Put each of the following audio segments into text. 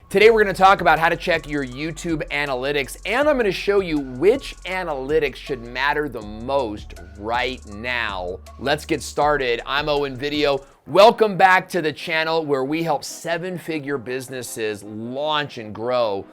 Today we're going to talk about how to check your YouTube analytics, and I'm going to show you which analytics should matter the most right now. Let's get started. I'm Owen Video. Welcome back to the channel where we help seven-figure businesses launch and grow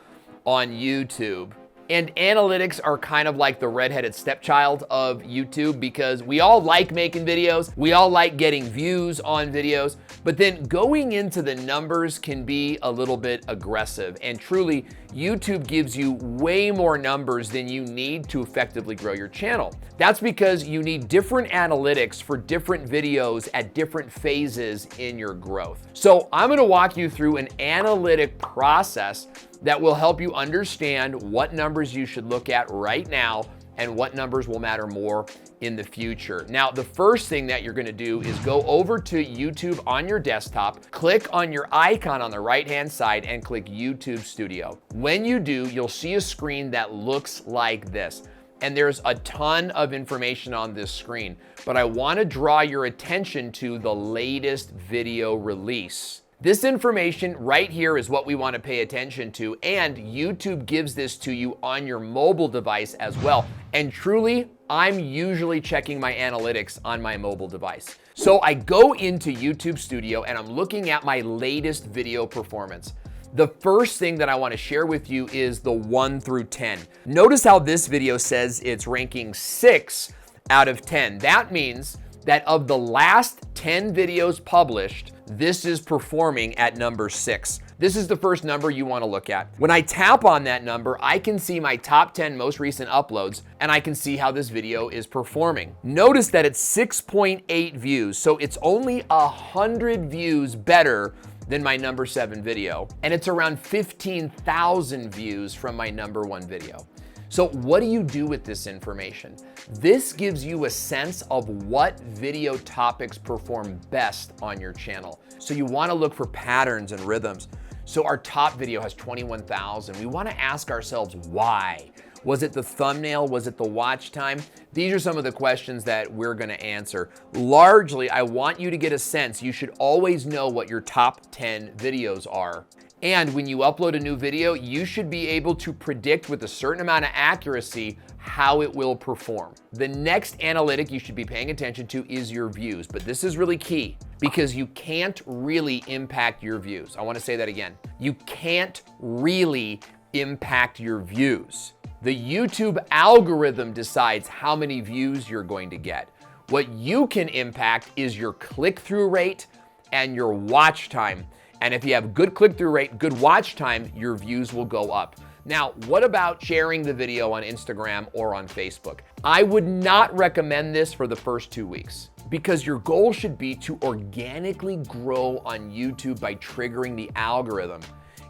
on YouTube. And analytics are kind of like the redheaded stepchild of YouTube because we all like making videos, we all like getting views on videos, but then going into the numbers can be a little bit aggressive. And truly, YouTube gives you way more numbers than you need to effectively grow your channel. That's because you need different analytics for different videos at different phases in your growth. So I'm gonna walk you through an analytic process that will help you understand what numbers you should look at right now and what numbers will matter more in the future. Now, the first thing that you're gonna do is go over to YouTube on your desktop, click on your icon on the right-hand side and click YouTube Studio. When you do, you'll see a screen that looks like this. And there's a ton of information on this screen, but I wanna draw your attention to the latest video release. This information right here is what we want to pay attention to, and YouTube gives this to you on your mobile device as well. And truly, I'm usually checking my analytics on my mobile device. So I go into YouTube Studio and I'm looking at my latest video performance. The first thing that I want to share with you is the 1 through 10. Notice how this video says it's ranking 6 out of 10. That means that of the last 10 videos published, this is performing at number 6. This is the first number you want to look at. When I tap on that number, I can see my top 10 most recent uploads, and I can see how this video is performing. Notice that it's 6.8 views, so it's only 100 views better than my number 7 video, and it's around 15,000 views from my number 1 video. So what do you do with this information? This gives you a sense of what video topics perform best on your channel. So you want to look for patterns and rhythms. So our top video has 21,000. We want to ask ourselves why. Was it the thumbnail? Was it the watch time? These are some of the questions that we're going to answer. Largely, I want you to get a sense. You should always know what your top 10 videos are. And when you upload a new video, you should be able to predict with a certain amount of accuracy how it will perform. The next analytic you should be paying attention to is your views, but this is really key because you can't really impact your views. I want to say that again. You can't really impact your views. The YouTube algorithm decides how many views you're going to get. What you can impact is your click-through rate and your watch time. And if you have good click-through rate, good watch time, your views will go up. Now, what about sharing the video on Instagram or on Facebook? I would not recommend this for the first 2 weeks because your goal should be to organically grow on YouTube by triggering the algorithm.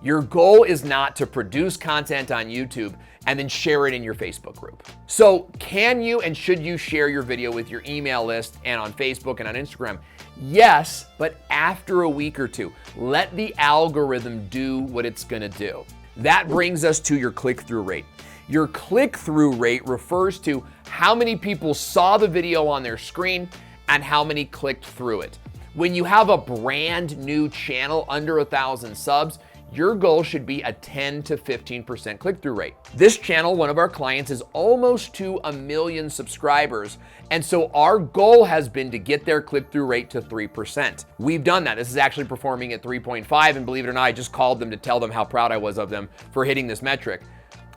Your goal is not to produce content on YouTube and then share it in your Facebook group. So can you and should you share your video with your email list and on Facebook and on Instagram? Yes, but after a week or two. Let the algorithm do what it's gonna do. That brings us to your click-through rate. Your click-through rate refers to how many people saw the video on their screen and how many clicked through it. When you have a brand new channel under 1,000 subs, your goal should be a 10 to 15% click-through rate. This channel, one of our clients, is almost to 1 million subscribers. And so our goal has been to get their click-through rate to 3%. We've done that. This is actually performing at 3.5. And believe it or not, I just called them to tell them how proud I was of them for hitting this metric.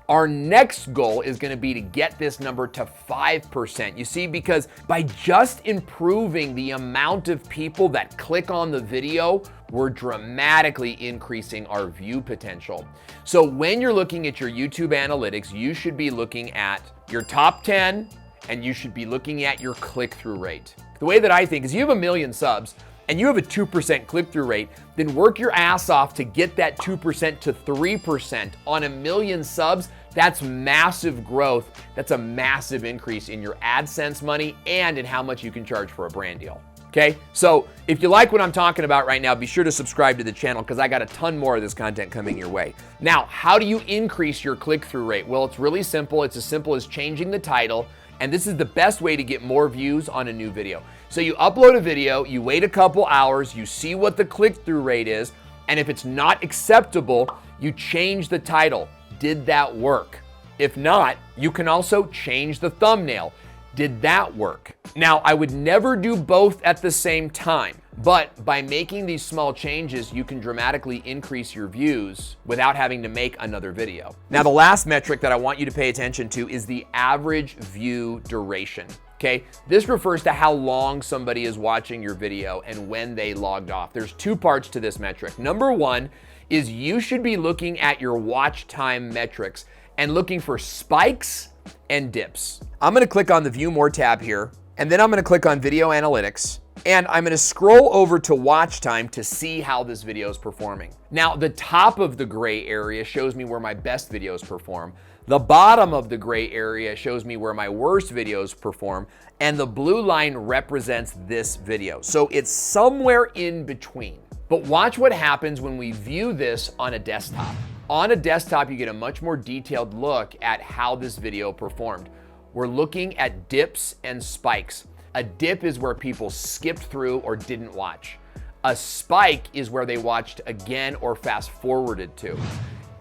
Our next goal is going to be to get this number to 5%. You see, because by just improving the amount of people that click on the video, we're dramatically increasing our view potential. So when you're looking at your YouTube analytics, you should be looking at your top 10 and you should be looking at your click-through rate. The way that I think is you have 1 million subs and you have a 2% click-through rate, then work your ass off to get that 2% to 3% on 1 million subs. That's massive growth. That's a massive increase in your AdSense money and in how much you can charge for a brand deal. Okay, so if you like what I'm talking about right now, be sure to subscribe to the channel because I got a ton more of this content coming your way. Now, how do you increase your click-through rate? Well, it's really simple. It's as simple as changing the title, and this is the best way to get more views on a new video. So you upload a video, you wait a couple hours, you see what the click-through rate is, and if it's not acceptable, You change the title. Did that work? If not, you can also change the thumbnail. Did that work? Now, I would never do both at the same time, but by making these small changes, you can dramatically increase your views without having to make another video. Now, the last metric that I want you to pay attention to is the average view duration. Okay, this refers to how long somebody is watching your video and when they logged off. There's two parts to this metric. Number one is you should be looking at your watch time metrics and looking for spikes and dips. I'm gonna click on the View More tab here, and then I'm gonna click on Video Analytics, and I'm gonna scroll over to watch time to see how this video is performing. Now, the top of the gray area shows me where my best videos perform. The bottom of the gray area shows me where my worst videos perform, and the blue line represents this video. So it's somewhere in between. But watch what happens when we view this on a desktop. On a desktop, you get a much more detailed look at how this video performed. We're looking at dips and spikes. A dip is where people skipped through or didn't watch. A spike is where they watched again or fast forwarded to.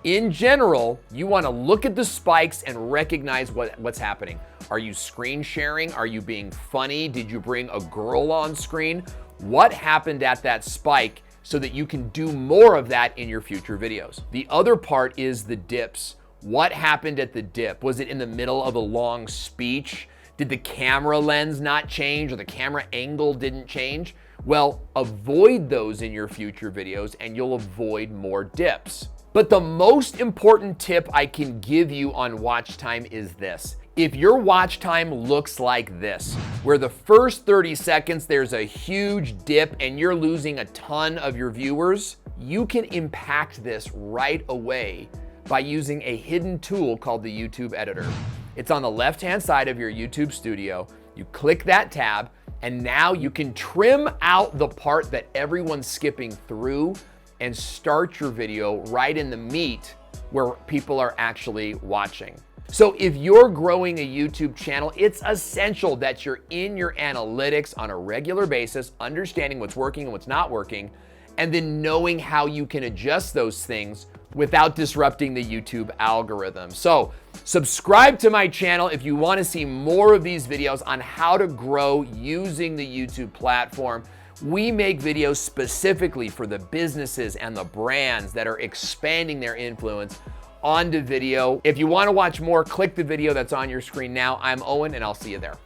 In general, you want to look at the spikes and recognize what's happening. Are you screen sharing? Are you being funny? Did you bring a girl on screen? What happened at that spike so that you can do more of that in your future videos? The other part is the dips. What happened at the dip? Was it in the middle of a long speech? Did the camera lens not change or the camera angle didn't change? Well, avoid those in your future videos and you'll avoid more dips. But the most important tip I can give you on watch time is this. If your watch time looks like this, where the first 30 seconds there's a huge dip and you're losing a ton of your viewers, you can impact this right away by using a hidden tool called the YouTube editor. It's on the left-hand side of your YouTube studio. You click that tab, and now you can trim out the part that everyone's skipping through and start your video right in the meat where people are actually watching. So if you're growing a YouTube channel, it's essential that you're in your analytics on a regular basis, understanding what's working and what's not working, and then knowing how you can adjust those things without disrupting the YouTube algorithm. So subscribe to my channel if you want to see more of these videos on how to grow using the YouTube platform. We make videos specifically for the businesses and the brands that are expanding their influence onto video. If you want to watch more, click the video that's on your screen now. I'm Owen, and I'll see you there.